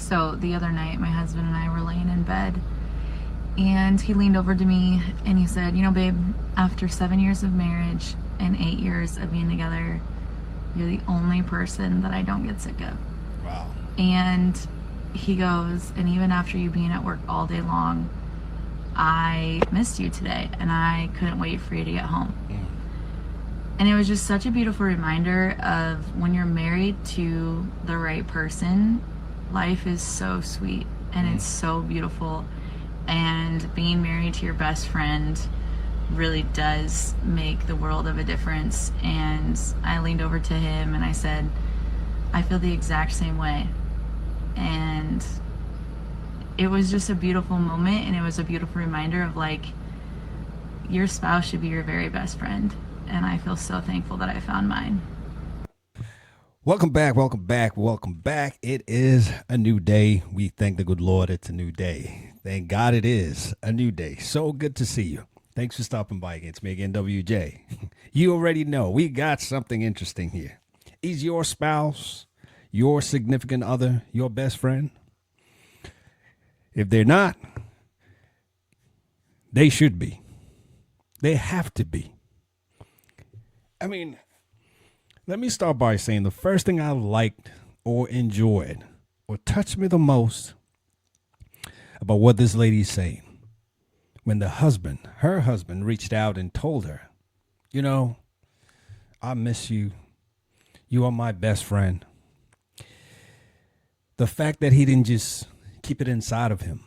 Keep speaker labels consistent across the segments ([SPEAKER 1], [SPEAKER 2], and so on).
[SPEAKER 1] So the other night, my husband and I were laying in bed, and he leaned over to me and he said, babe, after 7 years of marriage and 8 years of being together, you're the only person that I don't get sick of.
[SPEAKER 2] Wow.
[SPEAKER 1] And he goes, and even after you being at work all day long, I missed you today and I couldn't wait for you to get home. And it was just such a beautiful reminder of when you're married to the right person, life is so sweet and it's so beautiful. And being married to your best friend really does make the world of a difference. And I leaned over to him and I said, I feel the exact same way. And it was just a beautiful moment, and it was a beautiful reminder of like, your spouse should be your very best friend. And I feel so thankful that I found mine.
[SPEAKER 2] Welcome back. It is a new day. We thank the good Lord it's a new day. Thank God it is a new day. So good to see you. Thanks for stopping by again. It's me again, WJ. You already know we got something interesting here. Is your spouse, your significant other, your best friend? If they're not, they should be. They have to be. I mean, let me start by saying the first thing I liked or enjoyed or touched me the most about what this lady's saying, when her husband reached out and told her, I miss you. You are my best friend. The fact that he didn't just keep it inside of him.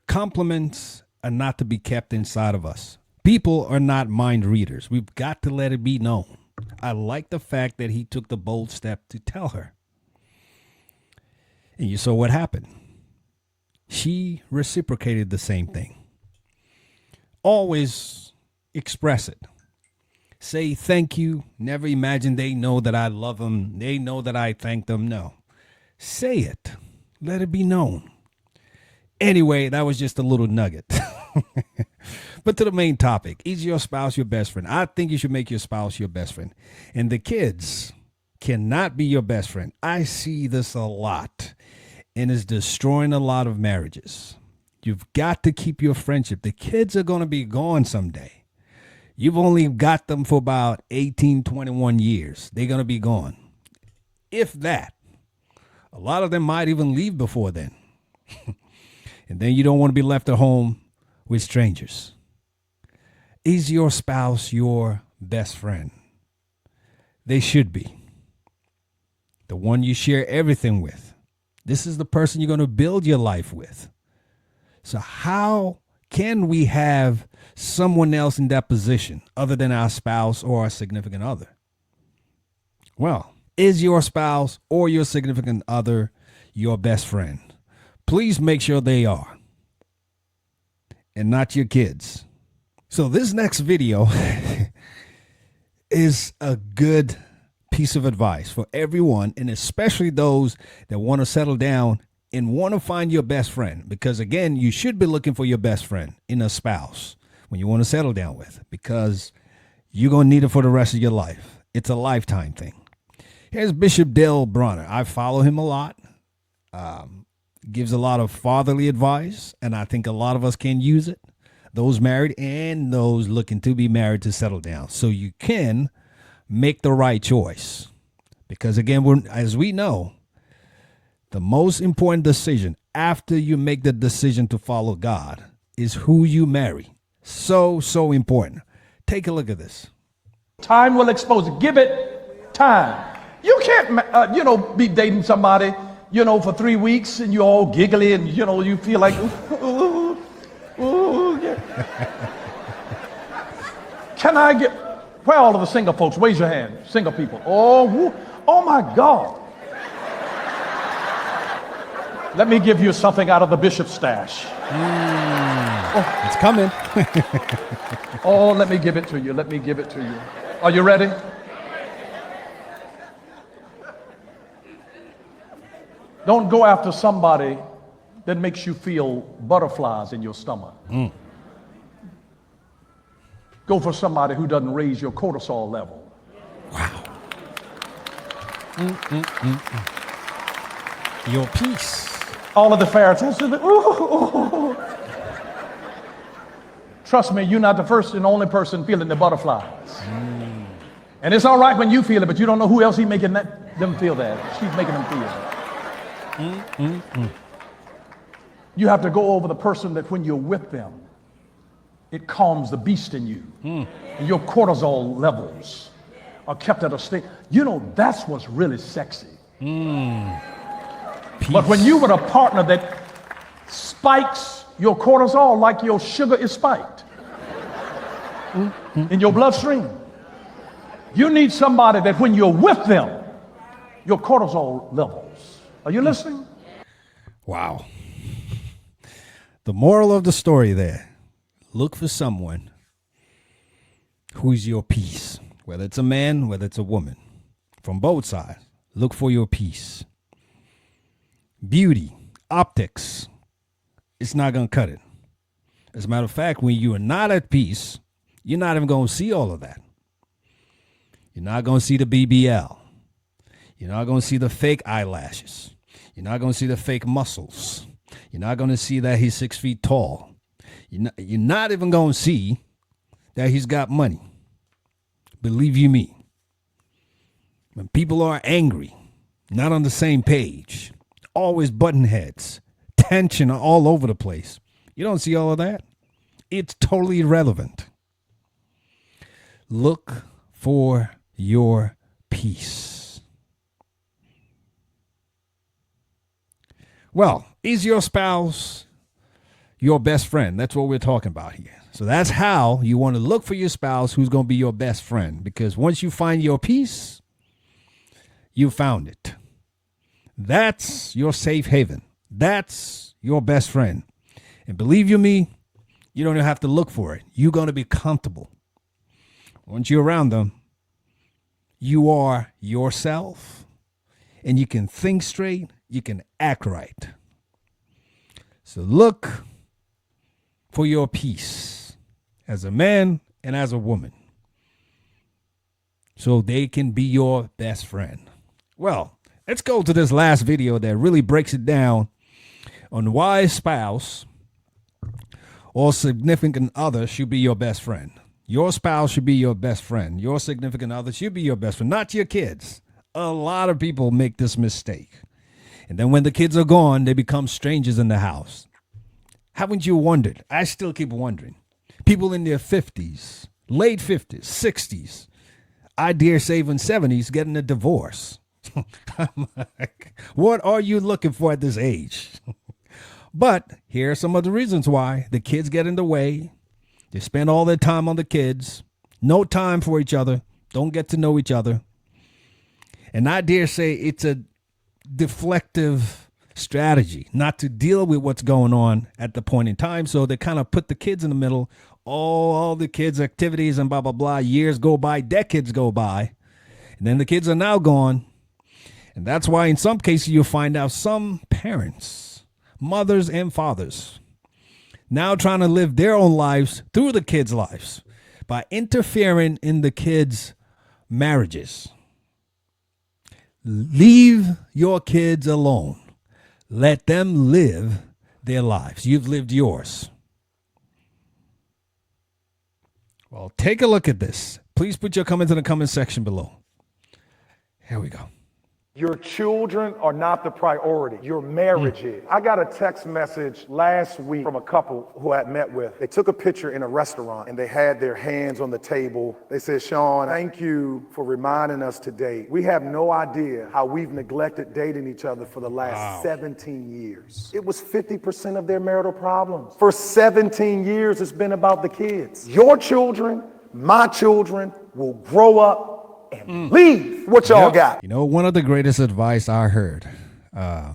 [SPEAKER 2] Compliments are not to be kept inside of us. People are not mind readers. We've got to let it be known. I like the fact that he took the bold step to tell her. And you saw what happened. She reciprocated the same thing. Always express it. Say thank you. Never imagine they know that I love them. They know that I thank them. No. Say it. Let it be known. Anyway, that was just a little nugget. But to the main topic, is your spouse your best friend? I think you should make your spouse your best friend. And the kids cannot be your best friend. I see this a lot, and it's destroying a lot of marriages. You've got to keep your friendship. The kids are going to be gone someday. You've only got them for about 18, 21 years. They're going to be gone. If that. A lot of them might even leave before then. And then you don't want to be left at home with strangers. Is your spouse your best friend? They should be. The one you share everything with. This is the person you're going to build your life with. So how can we have someone else in that position other than our spouse or our significant other? Well, is your spouse or your significant other your best friend? Please make sure they are, and not your kids. So this next video is a good piece of advice for everyone, and especially those that want to settle down and want to find your best friend. Because again, you should be looking for your best friend in a spouse when you want to settle down with, because you're going to need it for the rest of your life. It's a lifetime thing. Here's Bishop Dale Bronner. I follow him a lot. Gives a lot of fatherly advice, and I think a lot of us can use it. Those married and those looking to be married to settle down. So you can make the right choice. Because again, as we know, the most important decision after you make the decision to follow God is who you marry. So important. Take a look at this.
[SPEAKER 3] Time will expose it. Give it time. You can't, be dating somebody, for 3 weeks and you're all giggly and, you feel like, ooh, yeah. Can I get, where are all of the single folks? Raise your hand. Single people. Oh my God. Let me give you something out of the bishop's stash.
[SPEAKER 2] It's coming.
[SPEAKER 3] Let me give it to you. Are you ready? Don't go after somebody that makes you feel butterflies in your stomach. Go for somebody who doesn't raise your cortisol level.
[SPEAKER 2] Wow. Your peace.
[SPEAKER 3] All of the Pharisees. Ooh. Trust me, you're not the first and only person feeling the butterflies. And it's all right when you feel it, but you don't know who else he's making them feel that. She's making them feel. You have to go over the person that when you're with them, it calms the beast in you. And your cortisol levels are kept at a state. You know, that's what's really sexy. But when you with a partner that spikes your cortisol like your sugar is spiked in your bloodstream, you need somebody that when you're with them, your cortisol levels. Are you listening?
[SPEAKER 2] Wow. The moral of the story there, look for someone who's your peace, whether it's a man, whether it's a woman, from both sides. Look for your peace. Beauty, optics, it's not going to cut it. As a matter of fact, when you are not at peace, you're not even going to see all of that. You're not going to see the BBL. You're not going to see the fake eyelashes. You're not going to see the fake muscles. You're not going to see that he's 6 feet tall. You're not even going to see that he's got money. Believe you me. When people are angry, not on the same page, always button heads, tension all over the place, you don't see all of that. It's totally irrelevant. Look for your peace. Well, is your spouse your best friend? That's what we're talking about here. So that's how you want to look for your spouse who's going to be your best friend. Because once you find your peace, you found it. That's your safe haven. That's your best friend. And believe you me, you don't even have to look for it. You're going to be comfortable. Once you're around them, you are yourself, and you can think straight, you can act right. So look for your peace as a man and as a woman, so they can be your best friend. Well, let's go to this last video that really breaks it down on why a spouse or significant other should be your best friend. Your spouse should be your best friend. Your significant other should be your best friend, not your kids. A lot of people make this mistake. And then when the kids are gone, they become strangers in the house. Haven't you wondered? I still keep wondering. People in their 50s, late 50s, 60s, I dare say even 70s, getting a divorce. I'm like, what are you looking for at this age? But here are some of the reasons why. The kids get in the way. They spend all their time on the kids. No time for each other. Don't get to know each other. And I dare say it's a deflective strategy not to deal with what's going on at the point in time. So they kind of put the kids in the middle. All the kids' activities and blah, blah, blah. Years go by. Decades go by. And then the kids are now gone. And that's why in some cases you'll find out some parents, mothers and fathers, now trying to live their own lives through the kids' lives by interfering in the kids' marriages. Leave your kids alone. Let them live their lives. You've lived yours. Well, take a look at this. Please put your comments in the comment section below. Here we go.
[SPEAKER 4] Your children are not the priority. Your marriage is. I got a text message last week from a couple who I had met with. They took a picture in a restaurant and they had their hands on the table. They said, Sean, thank you for reminding us today. We have no idea how we've neglected dating each other for the last 17 years. It was 50% of their marital problems. For 17 years, it's been about the kids. Your children, my children will grow up and leave what y'all got.
[SPEAKER 2] You know, one of the greatest advice I heard a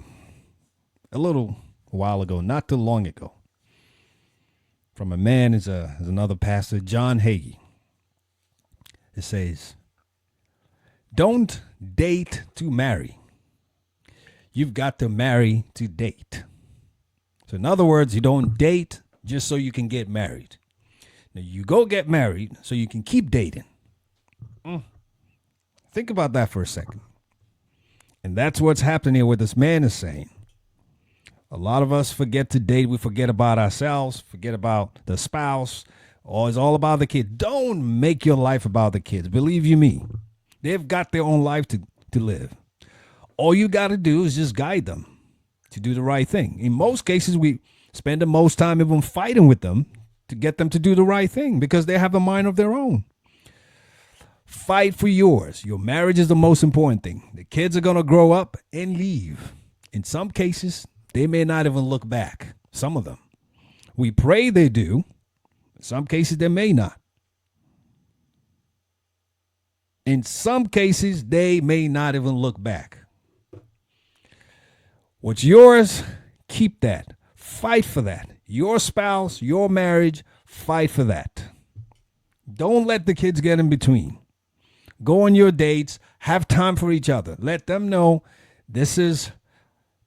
[SPEAKER 2] little while ago, not too long ago, from a man is another pastor, John Hagee. It says, don't date to marry. You've got to marry to date. So in other words, you don't date just so you can get married. Now you go get married so you can keep dating. Think about that for a second. And that's what's happening here, what this man is saying. A lot of us forget to date. We forget about ourselves, forget about the spouse, or it's all about the kid. Don't make your life about the kids. Believe you me, they've got their own life to live. All you got to do is just guide them to do the right thing. In most cases, we spend the most time even fighting with them to get them to do the right thing because they have a mind of their own. Fight for yours. Your marriage is the most important thing. The kids are going to grow up and leave. In some cases, they may not even look back. Some of them. We pray they do. In some cases, they may not. In some cases, they may not even look back. What's yours, keep that. Fight for that. Your spouse, your marriage, fight for that. Don't let the kids get in between. Go on your dates. Have time for each other. Let them know this is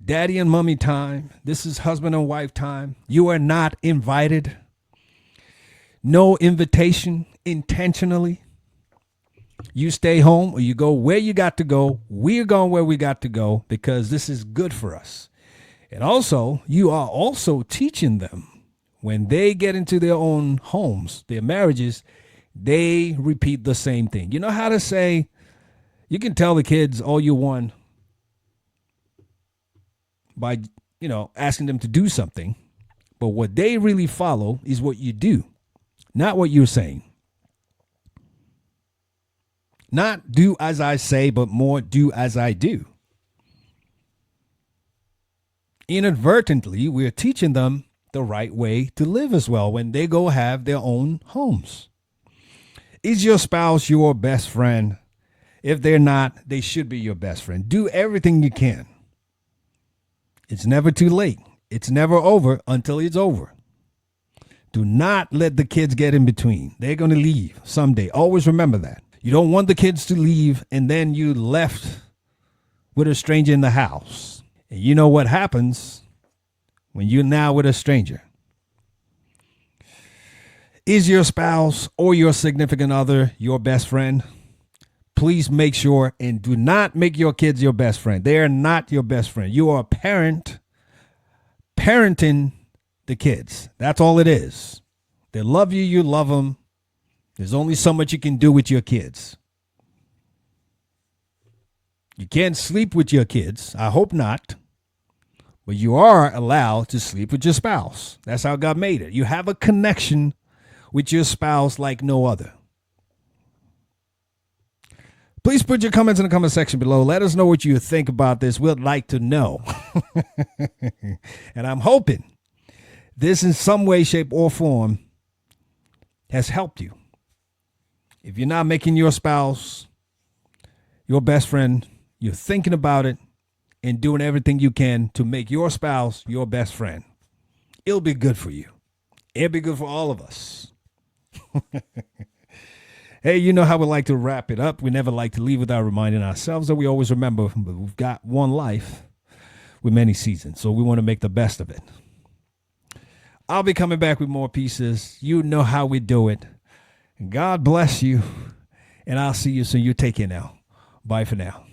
[SPEAKER 2] daddy and mommy time. This is husband and wife time. You are not invited. No invitation intentionally. You stay home or you go where you got to go. We're going where we got to go because this is good for us. And also, you are also teaching them when they get into their own homes, their marriages, they repeat the same thing. You know how to say, you can tell the kids all you want by, asking them to do something. But what they really follow is what you do, not what you're saying. Not do as I say, but more do as I do. Inadvertently, we're teaching them the right way to live as well when they go have their own homes. Is your spouse your best friend? If they're not, they should be your best friend. Do everything you can. It's never too late. It's never over until it's over. Do not let the kids get in between. They're going to leave someday. Always remember that. You don't want the kids to leave and then you left with a stranger in the house. And you know what happens when you're now with a stranger. Is your spouse or your significant other your best friend? Please make sure and do not make your kids your best friend. They are not your best friend. You are a parent parenting the kids. That's all it is. They love you, you love them. There's only so much you can do with your kids. You can't sleep with your kids. I hope not. But you are allowed to sleep with your spouse. That's how God made it. You have a connection with your spouse like no other. Please put your comments in the comment section below. Let us know what you think about this. We'd like to know. And I'm hoping this in some way, shape, or form has helped you. If you're not making your spouse your best friend, you're thinking about it and doing everything you can to make your spouse your best friend. It'll be good for you. It'll be good for all of us. Hey, you know how we like to wrap it up. We never like to leave without reminding ourselves that we always remember we've got one life with many seasons, so we want to make the best of it. I'll be coming back with more pieces. You know how we do it. God bless you, and I'll see you soon. You take care now. Bye for now.